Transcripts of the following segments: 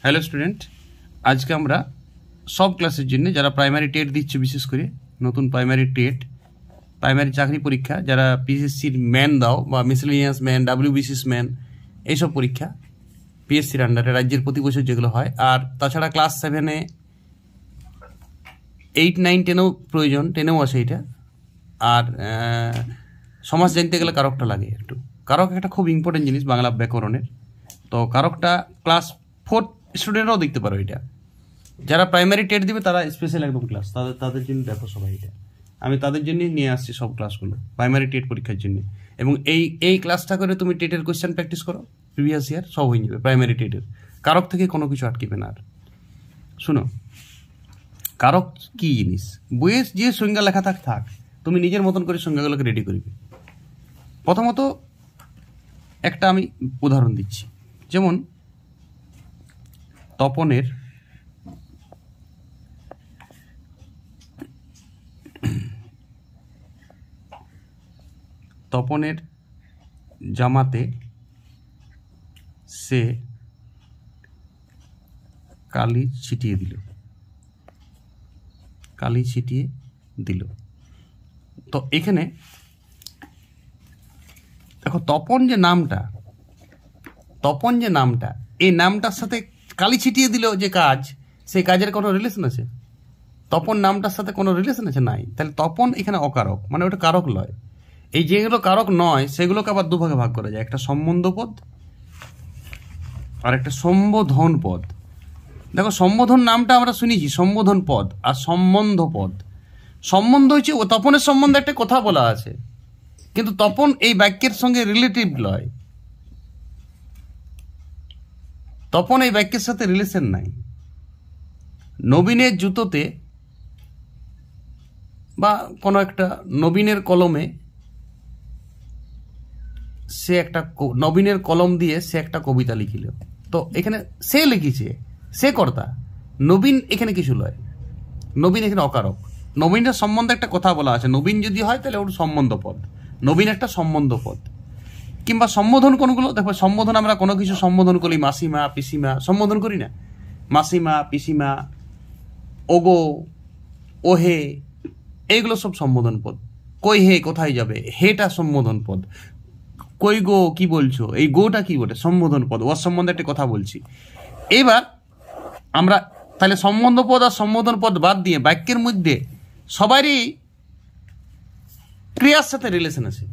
Hello student, আজকে আমরা সব ক্লাসের জন্য যারা প্রাইমারি টেট দিচ্ছে, বিশেষ করে নতুন প্রাইমারি টেট, প্রাইমারি চাকরি পরীক্ষা, যারা পিএসসির ম্যান দাও বা মিসেলিনিয়াস ম্যান, ডাব্লিউবিসিএস ম্যান, এইসব পরীক্ষা পিএসসির আন্ডারে রাজ্যের প্রতি বছর যেগুলো হয়, আর তাছাড়া ক্লাস 7-এ 8, 9, 10-এও প্রয়োজন, 10-এও আছে এটা। আর সমাজ জানতে গেলে কারকটা লাগে একটু। কারক একটা খুব ইম্পর্টেন্ট জিনিস বাংলা ব্যাকরণের। তো কারকটা ক্লাস 4 স্টুডেন্টরাও দেখতে পারো। এটা যারা প্রাইমারি টেট দিবে তারা স্পেশাল একদম ক্লাস, তাদের জন্য দেখো সবাই। এটা আমি তাদের জন্যই নিয়ে আসছি সব ক্লাসগুলো প্রাইমারি টেট পরীক্ষার জন্য। এবং এই ক্লাসটা করে তুমি টেটের কোয়েশ্চেন প্র্যাকটিস করো, প্রিভিয়াস ইয়ার সব হয়ে যাবে প্রাইমারি টেটের। কারক থেকে কোনো কিছু আটকিবে না। আর শুনো, কারক কি জিনিস, বইয়ে যে সংজ্ঞা লেখা থাক, তুমি নিজের মতন করে সংজ্ঞাগুলোকে রেডি করবে। প্রথমত একটা আমি উদাহরণ দিচ্ছি, যেমন তপনের জামাতে সে কালি ছিটিয়ে দিল। তো এখানে দেখো, তপন যে নামটা, এই নামটার সাথে কালি ছিটিয়ে দিল যে কাজ, সেই কাজের কোনো রিলেশন আছে? তপন নামটার সাথে কোনো রিলেশন আছে? নাই। তাহলে তপন এখানে অকারক, মানে ওটা কারক লয়। এই যেগুলো কারক নয় সেগুলোকে আবার দুভাগে ভাগ করা যায়, একটা সম্বন্ধ পদ আর একটা সম্বোধন পদ। দেখো, সম্বোধন নামটা আমরা শুনেছি, সম্বোধন পদ আর সম্বন্ধ পদ। সম্বন্ধ হচ্ছে ও তপনের সম্বন্ধে একটা কথা বলা আছে, কিন্তু তপন এই বাক্যের সঙ্গে রিলেটিভ লয়, তপন এই বাক্যের সাথে রিলেশন নাই। নবীনের জুতোতে বা কোনো একটা নবীনের কলমে নবীনের কলম দিয়ে সে একটা কবিতা লিখিল। তো এখানে সে লিখিছে, সে কর্তা, নবীন এখানে কিছু লয়। নবীন এখানে অকারক। নবীনের সম্বন্ধে একটা কথা বলা আছে, নবীন যদি হয় তাহলে ওর সম্বন্ধ পদ। নবীন একটা সম্বন্ধ পদ। কিংবা সম্বোধন কোনগুলো দেখো, সম্বোধন আমরা কোনো কিছু সম্বোধন করি, মাসিমা, পিসিমা, সম্বোধন করি না? মাসিমা, পিসিমা, ওগো, ওহে, এইগুলো সব সম্বোধন পদ। কই হে, কোথায় যাবে, হেটা সম্বোধন পদ। কই গো, কি বলছো, এই গোটা কি বটে, সম্বোধন পদ। ওর সম্বন্ধে একটা কথা বলছি। এবার আমরা তাহলে সম্বন্ধ পদ আর সম্বোধন পদ বাদ দিয়ে বাক্যের মধ্যে সবারই ক্রিয়ার সাথে রিলেশন আছে।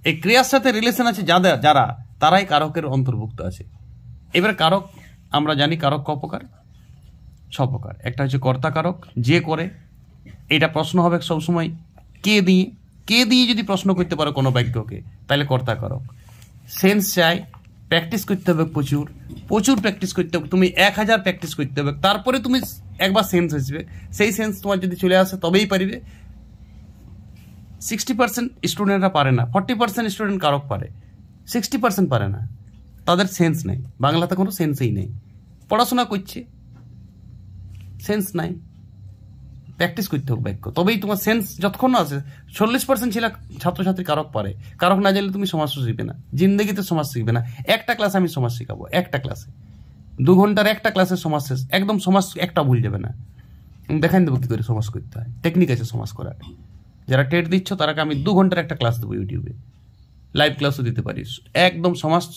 এই ক্রিয়ার সাথে রিলেশন আছে যারা তারাই কারকের অন্তর্ভুক্ত আছে। এবার কারক আমরা জানি, কারক ক প্রকার? 6 প্রকার। একটা হচ্ছে কর্তা কারক, যে করে। এটা প্রশ্ন হবে সবসময় কে দিয়ে যদি প্রশ্ন করতে পারো কোনো বাক্যকে, তাহলে কর্তা কারক। সেন্স চাই, প্র্যাকটিস করতে হবে, প্রচুর প্র্যাকটিস করতে হবে। তুমি 1000 প্র্যাকটিস করতে হবে, তারপরে তুমি একবার সেন্স আসবে। সেই সেন্স তোমার যদি চলে আসে তবেই পারিবে। 60% স্টুডেন্টরা পারে না, 40% স্টুডেন্ট কারক পারে, 60% পারে না। তাদের সেন্স নেই, বাংলাতে কোনো সেন্সই নেই। পড়াশোনা করছে, সেন্স নাই। প্র্যাকটিস করতে হবে বাক্য, তবেই তোমার সেন্স যতক্ষণ আছে। 40% ছেলে ছাত্রছাত্রী কারক পারে। কারক না জানলে তুমি সমাজ শিখবে না, জিন্দগিতে সমাজ শিখবে না। একটা ক্লাসে আমি সমাজ শিখাবো, একটা ক্লাসে 2 ঘন্টার একটা ক্লাসে সমাজ শেষ, একদম সমাজ একটা ভুল যাবে না। দেখাই দেবো কি করে সমাজ করতে হয়, টেকনিক আছে সমাজ করার। যারা টেট দিচ্ছ তারাকে আমি 2 ঘন্টার একটা ক্লাস দেবো, ইউটিউবে লাইভ ক্লাসও দিতে পারিস। একদম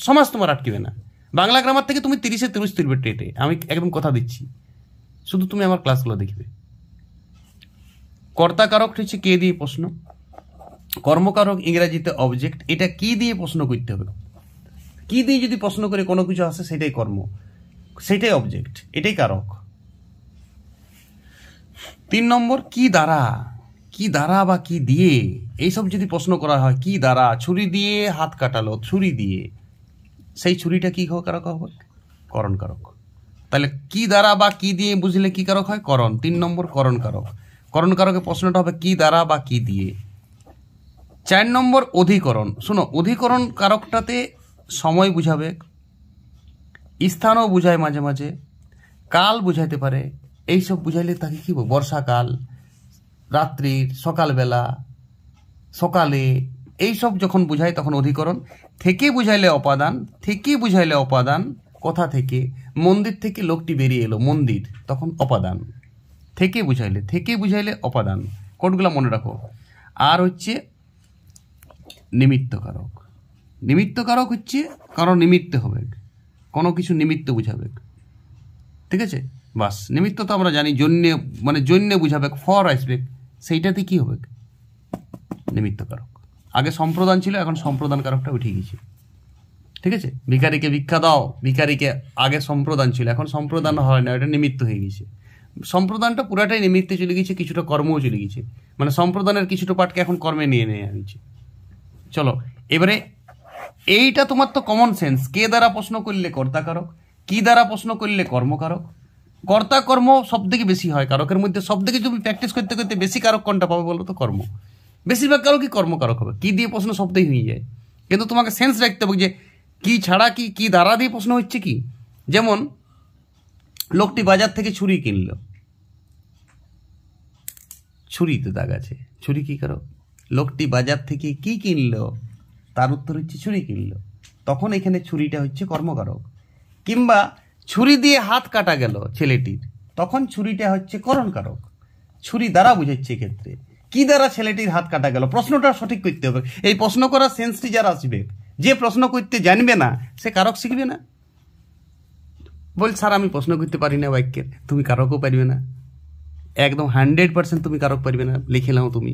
সমাজ তোমার আটকিবে না। বাংলা গ্রামার থেকে তুমি 30-এ 30 তুলবে টেটে, আমি একদম কথা দিচ্ছি। শুধু তুমি আমার ক্লাসগুলো দেখবে। কর্তা কারক হচ্ছে কে দিয়ে প্রশ্ন, কর্মকারক ইংরেজিতে অবজেক্ট। এটা কি দিয়ে প্রশ্ন করতে হবে, কি দিয়ে যদি প্রশ্ন করে কোনো কিছু আসে সেটাই কর্ম, সেটাই অবজেক্ট, এটাই কারক। 3 নম্বর কি দ্বারা বা কি দিয়ে, এইসব যদি প্রশ্ন করা হয়, কি দ্বারা, ছুরি দিয়ে হাত কাটালো, ছুরি দিয়ে, সেই ছুরিটা কি কারক হবে? করণ কারক। তাহলে কি দ্বারা বা কি দিয়ে বুঝলে কি কারক হয়? করণ। 3 নম্বর করণ কারক। করণ কারকের প্রশ্নটা হবে কি দ্বারা বা কি দিয়ে। 4 নম্বর অধিকরণ। শোনো, অধিকরণ কারকটাতে সময় বুঝাবে, স্থানও বুঝায়, মাঝে মাঝে কাল বুঝাইতে পারে। এইসব বুঝাইলে তাকে কি বলবো? বর্ষাকাল, রাত্রির, সকালবেলা, সকালে, এইসব যখন বুঝায় তখন অধিকরণ। থেকে বুঝাইলে অপাদান, কথা থেকে, মন্দির থেকে লোকটি বেরিয়ে এলো, মন্দির তখন অপাদান, থেকে বুঝাইলে অপাদান, কোডগুলো মনে রাখো। আর হচ্ছে নিমিত্তকারক, নিমিত্তকারক হচ্ছে কারো নিমিত্ত হবে, কোনো কিছু নিমিত্ত বুঝাবে, ঠিক আছে? বাস, নিমিত্ত তো আমরা জানি, জন্যে মানে জন্যে বুঝাবে, ফর আসবে, সেইটাতে কি হবে? নিমিত্তকারক। আগে সম্প্রদান ছিল, এখন সম্প্রদান কারকটা উঠে গেছে, ঠিক আছে? ভিখারিকে ভিক্ষা দাও, ভিখারিকে আগে সম্প্রদান ছিল, এখন সম্প্রদান হয় না, এটা নিমিত্ত হয়ে গেছে। সম্প্রদানটা পুরাটাই নিমিত্তে চলে গেছে, কিছুটা কর্মও চলে গেছে, মানে সম্প্রদানের কিছুটা পার্টকে এখন কর্মে নিয়ে নেওয়া হয়েছে। চলো এবারে এইটা তোমার তো কমন সেন্স, কে দ্বারা প্রশ্ন করলে কর্তাকারক, কি দ্বারা প্রশ্ন করলে কর্মকারক। কর্তা কর্ম সব থেকে বেশি হয় কারকের মধ্যে, সব থেকে তুমি প্র্যাকটিস করতে করতে বেশি কারক কোনটা পাবে বলো তো? কর্ম। বেশিরভাগ কারকই কর্মকারক হবে, কি দিয়ে প্রশ্ন শব্দই হয়ে যায়, কিন্তু তোমাকে সেন্স রাখতে হবে যে কি ছাড়া কি দ্বারা দিয়ে প্রশ্ন হচ্ছে কি। যেমন লোকটি বাজার থেকে ছুরি কিনল, ছুরিতে দাগ আছে, ছুরি কি কারক? লোকটি বাজার থেকে কি কিনলো, তার উত্তর হচ্ছে ছুরি কিনলো, তখন এখানে ছুরিটা হচ্ছে কর্মকারক। কিংবা ছুরি দিয়ে হাত কাটা গেল ছেলেটির, তখন ছুরিটা হচ্ছে করণকারক, ছুরি দ্বারা বুঝাচ্ছে এক্ষেত্রে। কি দ্বারা ছেলেটির হাত কাটা গেল, প্রশ্নটা সঠিক করতে হবে। এই প্রশ্ন করার সেন্সটি যারা আসবে, যে প্রশ্ন করতে জানবে না সে কারক শিখবে না। বল স্যার আমি প্রশ্ন করতে পারি না বাক্যের, তুমি কারকও পারবে না, একদম 100% তুমি কারক পারবে না, লিখে নাও তুমি,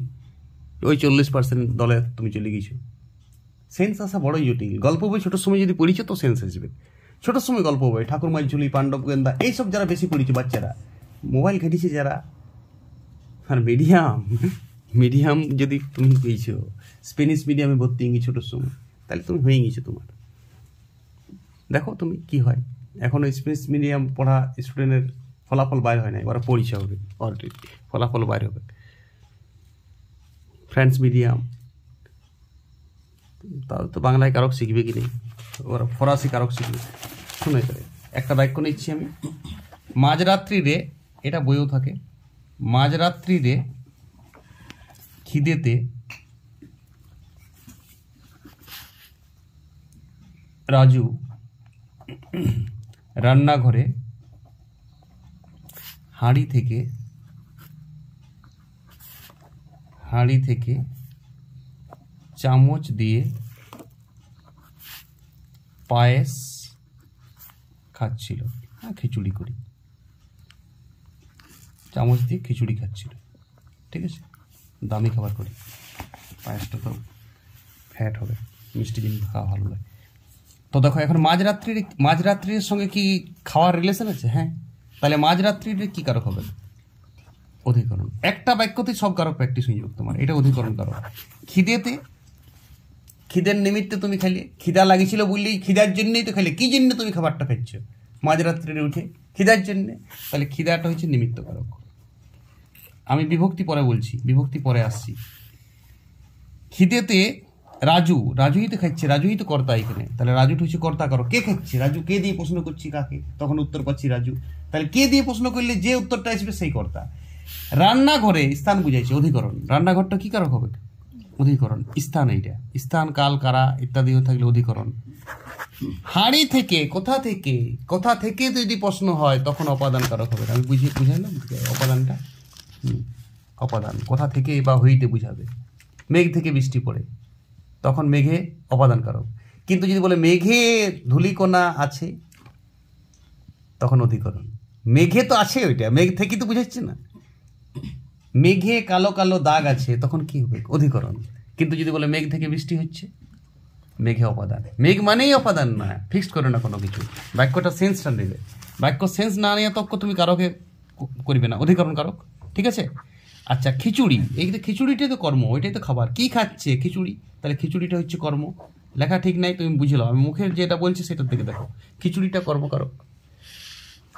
ওই 40% দলে তুমি চলে গেছো। সেন্স আসা বড়ই জটিল। গল্প বই ছোটোর সময় যদি পড়িছো তো সেন্স আসবে, ছোটোর সময় গল্প বই, ঠাকুরমার ঝুলি, পাণ্ডব গোয়েন্দা, এইসব যারা বেশি পড়িছে বাচ্চারা, মোবাইল ঘেটেছে যারা, আর মিডিয়াম যদি তুমি পেয়েছো, স্পেনিশ মিডিয়ামে ভর্তি হয়ে গেছি ছোটোর সময়, তাহলে তুমি হয়ে গেছো। তোমার দেখো তুমি কি হয়, এখন স্পেনিশ মিডিয়াম পড়া স্টুডেন্টের ফলাফল বাইর হয় না, ওরা পরীক্ষা হবে অলরেডি, ফলাফল বাইর হবে। ফ্রেঞ্চ মিডিয়াম, তাহলে তো বাংলায় কারক শিখবে কি নেই, ওরা ফরাসি কারক শিখবে। শুনে একটা বাক্য নিচ্ছি আমি, মাঝরাত্রি রে, এটা বইও থাকে, মাঝরাত্রি রে খিদেতে রাজু রান্নাঘরে হাঁড়ি থেকে চামচ দিয়ে পায়েস খাচ্ছিল, খিচুড়ি করি, চামচ দিয়ে খিচুড়ি খাচ্ছিল, ঠিক আছে? দামি খাবার করি, পায়েসটা তো ফ্যাট হবে, মিষ্টি জিনিস খাওয়া ভালো লাগে। তো দেখো এখন মাঝরাত্রির সঙ্গে কি খাওয়ার রিলেশন আছে? হ্যাঁ, তাহলে মাঝরাত্রির কি কারক হবে? অধিকরণ। একটা বাক্যতে সব কারক প্র্যাকটিস হয়ে যাবে তোমার, এটা অধিকরণ কারক। খিদের নিমিত্তে তুমি খাইলে, খিদা লাগিয়েছিল বললেই, খিদার জন্যই তো খাইলে, কি জন্য তুমি খাবারটা খাচ্ছ মাঝরাত্রিরে উঠে? খিদার জন্যে, তাহলে খিদাটা হচ্ছে নিমিত্ত কারক। আমি বিভক্তি পরে বলছি, বিভক্তি পরে আসছি। খিদেতে রাজুই তো খাচ্ছে, রাজুই তো কর্তা এখানে, তাহলে রাজুটা হচ্ছে কর্তা কারক। কে খাচ্ছে? রাজু। কে দিয়ে প্রশ্ন করছি কাকে, তখন উত্তর পাচ্ছি রাজু, তাহলে কে দিয়ে প্রশ্ন করলে যে উত্তরটা আসবে সেই কর্তা। রান্নাঘরে স্থান বুঝাইছে, অধিকরণ। রান্নাঘরটা কি কারক হবে? অধিকরণ। স্থান, এইটা স্থান, কাল, কারা ইত্যাদি থাকলে অধিকরণ। হাঁড়ি থেকে, কোথা থেকে যদি প্রশ্ন হয় তখন অপাদান কারক হবে। আমি বুঝাইলাম অপাদানটা, অপাদান কোথা থেকে বা হইতে বুঝাবে। মেঘ থেকে বৃষ্টি পড়ে, তখন মেঘে অপাদান কারক। কিন্তু যদি বলে মেঘে ধূলিকণা আছে, তখন অধিকরণ। মেঘে তো আছে, ওইটা মেঘ থেকে তো বুঝাচ্ছে না। মেঘে কালো কালো দাগ আছে, তখন কি হবে? অধিকরণ। কিন্তু যদি বলে মেঘ থেকে বৃষ্টি হচ্ছে, মেঘে অপাদান। মেঘ মানেই অপাদান না, ফিক্সড করে না কোনো কিছু, বাক্যটা সেন্সটা নেবে। বাক্য সেন্স না নিয়ে তক্ক তুমি কারকে করবে না, অধিকরণ কারক, ঠিক আছে? আচ্ছা, খিচুড়ি, এই খিচুড়িটাই তো কর্ম, ওইটাই তো খাবার। কি খাচ্ছে? খিচুড়ি, তাহলে খিচুড়িটা হচ্ছে কর্ম। লেখা ঠিক নাই, তুমি বুঝলো, আমি মুখের যেটা বলছি সেটার দিকে দেখো, খিচুড়িটা কর্মকারক।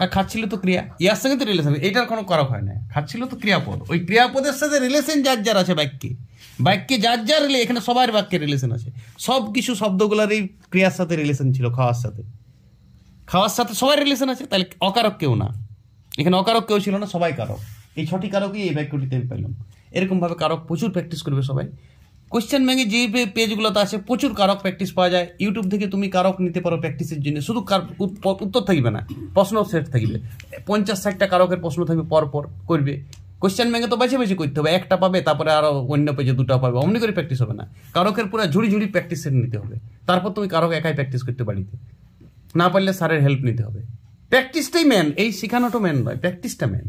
আর খাচ্ছিল তো ক্রিয়া, ইয়ার সঙ্গে তো রিলেশন, এটার কোনো কারক হয় না। খাচ্ছিল তো ক্রিয়াপদ, ওই ক্রিয়াপদের সাথে রিলেশন যার আছে বাক্যে যার এখানে সবার বাক্যের রিলেশন আছে। সব কিছু শব্দগুলোর এই ক্রিয়ার সাথে রিলেশন ছিল, খাওয়ার সাথে সবার রিলেশন আছে, তাহলে অকারক কেউ না, এখানে অকারক কেউ ছিল না, সবাই কারক। এই 6টি কারকই এই বাক্যটিতে আমি পেলাম। এরকমভাবে কারক প্রচুর প্র্যাকটিস করবে সবাই, কোশ্চেন ব্যাংকে যে পেজগুলোতে আছে প্রচুর কারক প্র্যাকটিস পাওয়া যায়। ইউটিউব থেকে তুমি কারক নিতে পারো প্র্যাকটিসের জন্য। শুধু উত্তর থাকবে না, প্রশ্ন সেট থাকবে, 50-60টা কারকের প্রশ্ন থাকবে, পরপর করবে। কোশ্চেন ব্যাংকে তো বেছে বেছে করতে হবে, একটা পাবে তারপরে আরো অন্য পেজে 2টা পাবে, অমনি করে প্র্যাকটিস হবে না। কারকের পুরো ঝুড়ি ঝুড়ি প্র্যাকটিস সেট নিতে হবে, তারপর তুমি কারক একাই প্র্যাকটিস করতে বাড়িতে, না পারলে স্যারের হেল্প নিতে হবে। প্র্যাকটিসটাই মেন, এই শেখানোটা মেন নয়, প্র্যাকটিসটা মেন।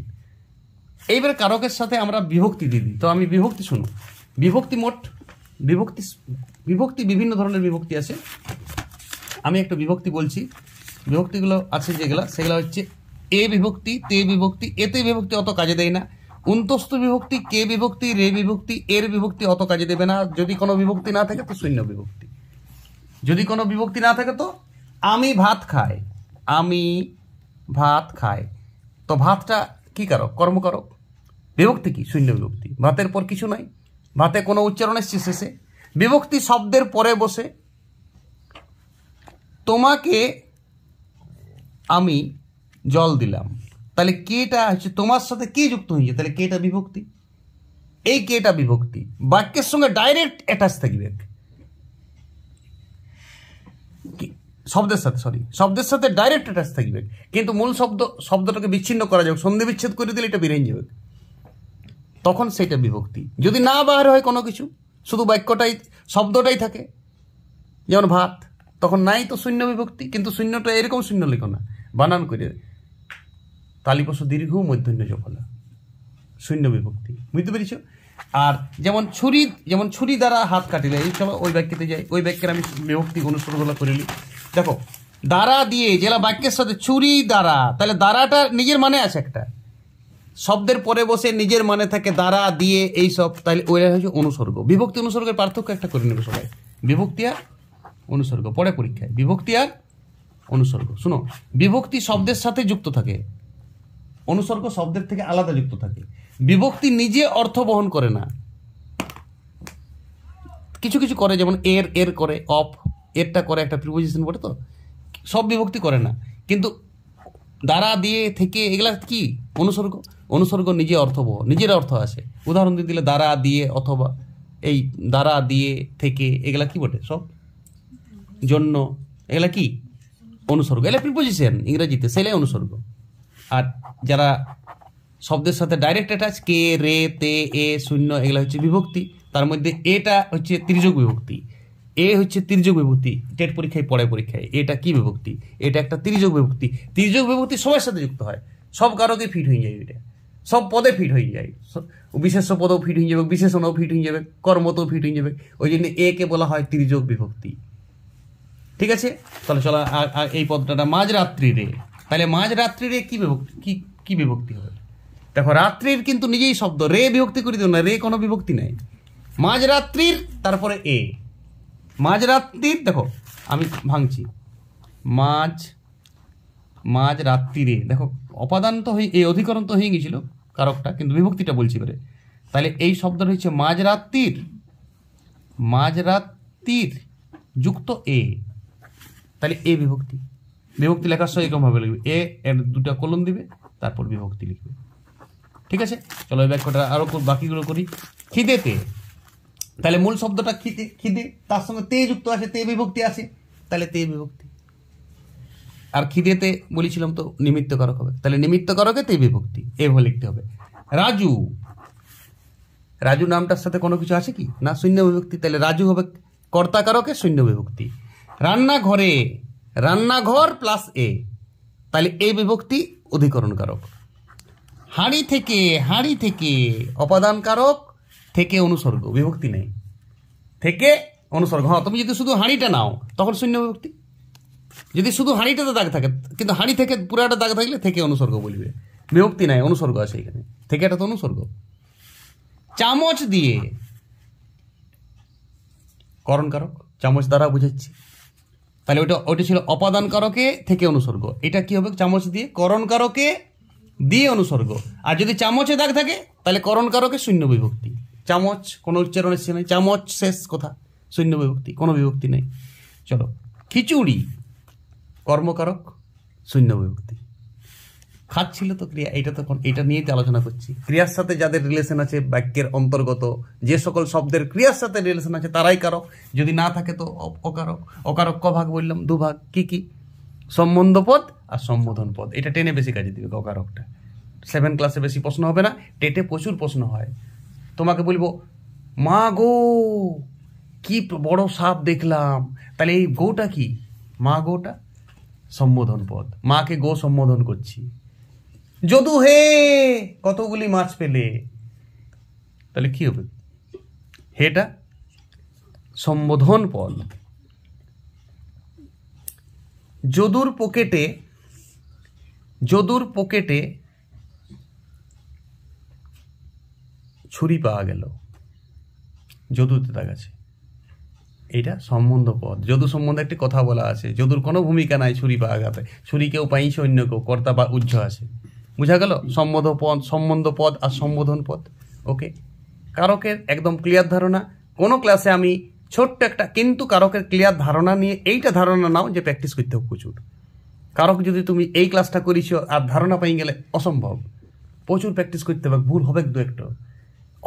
এইবার কারকের সাথে আমরা বিভক্তি দিয়ে দিই। তো আমি বিভক্তি শুনো, বিভক্তি মোট বিভক্তি বিভিন্ন ধরনের বিভক্তি আছে। আমি একটা বিভক্তি বলছি, বিভক্তিগুলো আছে যেগুলা, সেগুলো হচ্ছে এ বিভক্তি, তে বিভক্তি। এতে বিভক্তি অত কাজে দেয় না। উন্তস্ত বিভক্তি, কে বিভক্তি, রে বিভক্তি, এর বিভক্তি অত কাজে দেবে না। যদি কোনো বিভক্তি না থাকে তো শূন্য বিভক্তি। যদি কোনো বিভক্তি না থাকে তো আমি ভাত খাই, আমি ভাত খাই। তো ভাতটা কি কারক? কর্মকারক। বিভক্তি কি? শূন্য বিভক্তি। ভাতের পর কিছু নাই, ভাতে কোনো উচ্চারণ এসছে শেষে। বিভক্তি শব্দের পরে বসে। তোমাকে আমি জল দিলাম, তাহলে কেটা হচ্ছে তোমার সাথে কে যুক্ত হয়েছে, তাহলে কেটা বিভক্তি। এই কেটা বিভক্তি বাক্যের সঙ্গে ডাইরেক্ট অ্যাটাচ থাকবে, শব্দের সাথে ডাইরেক্ট অ্যাটাচ থাকবে, কিন্তু মূল শব্দটাকে বিচ্ছিন্ন করা যাবে, সন্ধি বিচ্ছেদ করে দিলে এটা বেরিয়ে যাবে, তখন সেটা বিভক্তি। যদি না বাইরে হয় কোনো কিছু, শুধু বাক্যটাই শব্দটাই থাকে, যেমন ভাত, তখন নাই তো শূন্য বিভক্তি। কিন্তু শূন্যটা এরকম শূন্য লিখো না, বানান করে তালিপস দীর্ঘ মূর্ধন্য জফলা, শূন্য বিভক্তি। বুঝতে পেরেছ? আর যেমন ছুরি দ্বারা হাত কাটিলে, এই চলো ওই বাক্যতে যাই। ওই বাক্যের আমি বিভক্তি অনুসর্গগুলো করিলি। দেখো, দ্বারা দিয়ে যেটা বাক্যের সাথে ছুরি দ্বারা, তাহলে দ্বারাটা নিজের মানে আছে একটা, শব্দের পরে বসে নিজের মানে থাকে, দ্বারা দিয়ে এই সব, তাহলে ওইটা হচ্ছে অনুসর্গ। বিভক্তি অনুসর্গের পার্থক্য একটা করে নেবে সবাই, বিভক্তি আর অনুসর্গ পরে পরীক্ষায়। বিভক্তি আর অনুসর্গ শুনো, বিভক্তি শব্দের সাথে যুক্ত থাকে, অনুসর্গ শব্দের থেকে আলাদা যুক্ত থাকে। বিভক্তি নিজে অর্থ বহন করে না, কিছু কিছু করে, যেমন এর করে, অফ এরটা করে, একটা প্রিপোজিশন বলে, তো সব বিভক্তি করে না। কিন্তু দ্বারা দিয়ে থেকে এগুলা কি? অনুসর্গ। অনুসর্গ নিজে নিজের অর্থ আছে। উদাহরণ দিয়ে দিলে দ্বারা দিয়ে, অথবা এই দ্বারা দিয়ে থেকে, এগুলা কি বটে? সব জন্য, এগুলা কি? অনুসর্গ। এগুলা প্রিপোজিশন ইংরেজিতে, সেলাই অনুসর্গ। আর যারা শব্দের সাথে ডাইরেক্ট অ্যাটাচ, কে, রে, তে, এ, শূন্য, এগুলা হচ্ছে বিভক্তি। তার মধ্যে এটা হচ্ছে তির্যক বিভক্তি। এ হচ্ছে তির্যক বিভক্তি, টেট পরীক্ষায় পরে পরীক্ষায়। এটা কি বিভক্তি? এটা একটা তির্যক বিভক্তি। তির্যক বিভক্তি সবার সাথে যুক্ত হয়, সব কারকে ফিট হয়ে যায়, এটা সব পদে ফিট হয়ে যায়। বিশেষ্য পদেও ফিট হয়ে যাবে, বিশেষণও ফিট হয়ে যাবে, কর্মতেও ফিট হয়ে যাবে। ওই জন্য একে বলা হয় তির্যক বিভক্তি। ঠিক আছে, তাহলে চলো এই পদটা মাঝরাত্রি রে। তাহলে মাঝরাত্রি রে কি বিভক্তি? কি বিভক্তি হবে? দেখো, রাত্রির কিন্তু নিজেই শব্দ, রে বিভক্তি করে দিও না, রে কোনো বিভক্তি নেই। মাঝরাত্রির তারপরে এ, মাঝরাত্রির। দেখো আমি ভাঙছি, মাঝরাত্রিরে। দেখো অপাদান তো এই অধিকরণ তো হয়ে গেছিল কারকটা, কিন্তু বিভক্তিটা বলছি এবারে। তাহলে এই শব্দটা হচ্ছে মাঝরাত্রির যুক্ত এ, তাহলে এ বিভক্তি। বিভক্তি লেখার সময় এরকমভাবে লিখবে, এর 2টা কলম দিবে, তারপর বিভক্তি লিখবে। ঠিক আছে, চলো এই বাক্যটা আরো বাকিগুলো করি। খিদেতে, তাহলে মূল শব্দটা খিদে, তার সঙ্গে তে যুক্ত আছে, তে বিভক্তি আছে, তাহলে তে বিভক্তি। আর খিদেতে বলেছিলাম তো নিমিত্ত কারক হবে, তাহলে নিমিত্ত কারকে তে বিভক্তি, এভাবে লিখতে হবে। রাজু নামটার সাথে কোনো কিছু আছে কি না? শূন্য বিভক্তি, তাহলে রাজু হবে কর্তা কারকে শূন্য বিভক্তি। রান্নাঘর প্লাস এ, তাহলে এ বিভক্তি অধিকরণ কারক। হাঁড়ি থেকে অপাদান কারক, থেকে অনুসর্গ, বিভক্তি নেই, থেকে অনুসর্গ। হ্যাঁ, তুমি যদি শুধু হাঁড়িটা নাও তখন শূন্য বিভক্তি। যদি শুধু হাঁড়িটাতে দাগ থাকে, কিন্তু হাঁড়ি থেকে পুরাটা দাগ থাকলে থেকে অনুসর্গ বলবে, বিভক্তি নাই, অনুসর্গ আছে এখানে, থেকে এটা তো অনুসর্গ। চামচ দিয়ে করণ কারক, চামচ দ্বারা বুঝাচ্ছি, তাহলে ওটা ছিল অপাদান কারকে থেকে অনুসর্গ। এটা কি হবে? চামচ দিয়ে করণ কারকে দিয়ে অনুসর্গ। আর যদি চামচে দাগ থাকে তাহলে করণ কারকে শূন্য বিভক্তি। চামচ কোনো উচ্চারণ এসছে নেই, চামচ শেষ কথা, শূন্য বিভক্তি, কোনো বিভক্তি নেই। চলো, খিচুড়ি কর্মকারক শূন্য বিভক্তি, খাচ্ছিল তো ক্রিয়া, এটা তখন এটা নিয়েই তো আলোচনা করছি। ক্রিয়ার সাথে যাদের রিলেশন আছে বাক্যের অন্তর্গত যে সকল শব্দের ক্রিয়ার সাথে রিলেশন আছে তারাই কারক, যদি না থাকে তো অকারক। অকারক ক ভাগ বললাম? 2 ভাগ। কি কি? সম্বন্ধ পদ আর সম্বোধন পদ। এটা টেনে বেশি কাজে দিবে অকারকটা। 7 ক্লাসে বেশি প্রশ্ন হবে না, টেটে প্রচুর প্রশ্ন হয়। তোমাকে বলবো মা গো কি বড় সাপ দেখলাম, তাহলে এই গোটা কি? মা গোটা সম্বোধন পদ, মাকে গো সম্বোধন করছি। যদু হে কতগুলি মাছ পেলে, তাহলে কি হবে? হেটা সম্বোধন পদ। যদুর পকেটে ছুরি পাওয়া গেল, যদুতে তার কাছে, এটা সম্বন্ধ পদ। যদু সম্বন্ধে একটি কথা বলা আছে, যদুর কোনো ভূমিকা নাই ছুরি পাওয়া গেছে, ছুরি কেউ পাইছে অন্য কেউ, কর্তা বা উজ্জ্ব আছে। বুঝা গেল? সম্বন্ধ পদ আর সম্বোধন পদ। ওকে, কারকের একদম ক্লিয়ার ধারণা। কোনো ক্লাসে আমি ছোট্ট একটা কিন্তু কারকের ক্লিয়ার ধারণা নিয়ে এইটা ধারণা নাও যে প্র্যাকটিস করতে হবে প্রচুর। কারক যদি তুমি এই ক্লাসটা করিস আর ধারণা পাই গেলে অসম্ভব, প্রচুর প্র্যাকটিস করতে হবে, ভুল হবে 2-1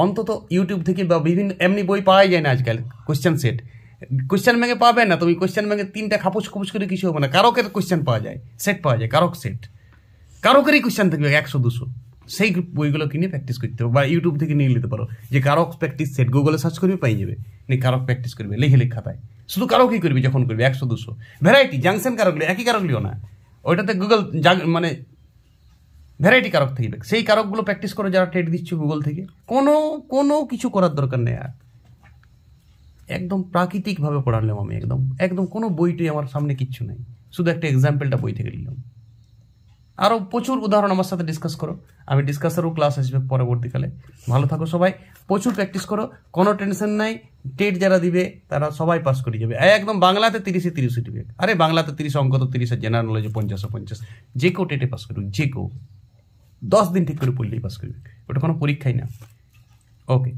অন্তত ইউটিউব থেকে বা বিভিন্ন এমনি বই পাওয়াই যায় না আজকাল। কোয়েশ্চেন ব্যাংকে পাবে না তুমি, কোয়েশ্চেন ব্যাংকে 3টা খাপুচ করে কিছু হবে না। কারকের কোয়েশ্চেন পাওয়া যায়, সেট পাওয়া যায়, কারক সেট, কারকেরই কোয়েশ্চেন থাকবে 100-200। সেই বইগুলো কিনে প্র্যাকটিস করতে হবে, বা ইউটিউব থেকে নিয়ে নিতে পারো যে কারক প্র্যাকটিস সেট, গুগলে সার্চ করবে পাই যাবে। কারক প্র্যাকটিস করবে লিখে খাতায়, শুধু কারকই করবি যখন করবি 100-200 ভ্যারাইটি। জাংশন কারকগুলো একই কারকগুলিও না, ওইটাতে গুগল মানে ভ্যারাইটি কারক থাকবে। সেই কারকগুলো প্র্যাকটিস করে যারা টেট দিচ্ছে গুগল থেকে, কোনো কিছু করার দরকার নেই আর। একদম প্রাকৃতিকভাবে পড়ালাম আমি, একদম কোনো বইটাই আমার সামনে কিচ্ছু নেই, শুধু একটা এক্সাম্পলটা বই থেকে নিলাম। আরও প্রচুর উদাহরণ আমার সাথে ডিসকাস করো, আমি ডিসকাসেরও ক্লাস আসবে পরবর্তীকালে। ভালো থাকো সবাই, প্রচুর প্র্যাকটিস করো, কোনো টেনশন নাই। টেট যারা দিবে তারা সবাই পাস করে যাবে একদম। বাংলাতে 30-30 দিবে, আরে বাংলাতে 30, অঙ্ক তো 30, আর জেনারেল নলেজে 50-50। যে কেউ টেটে পাস করবে, যে কেউ 10 দিন ঠিক করে পড়লেই পাস করবে, ওটা কোনো পরীক্ষাই না। ওকে।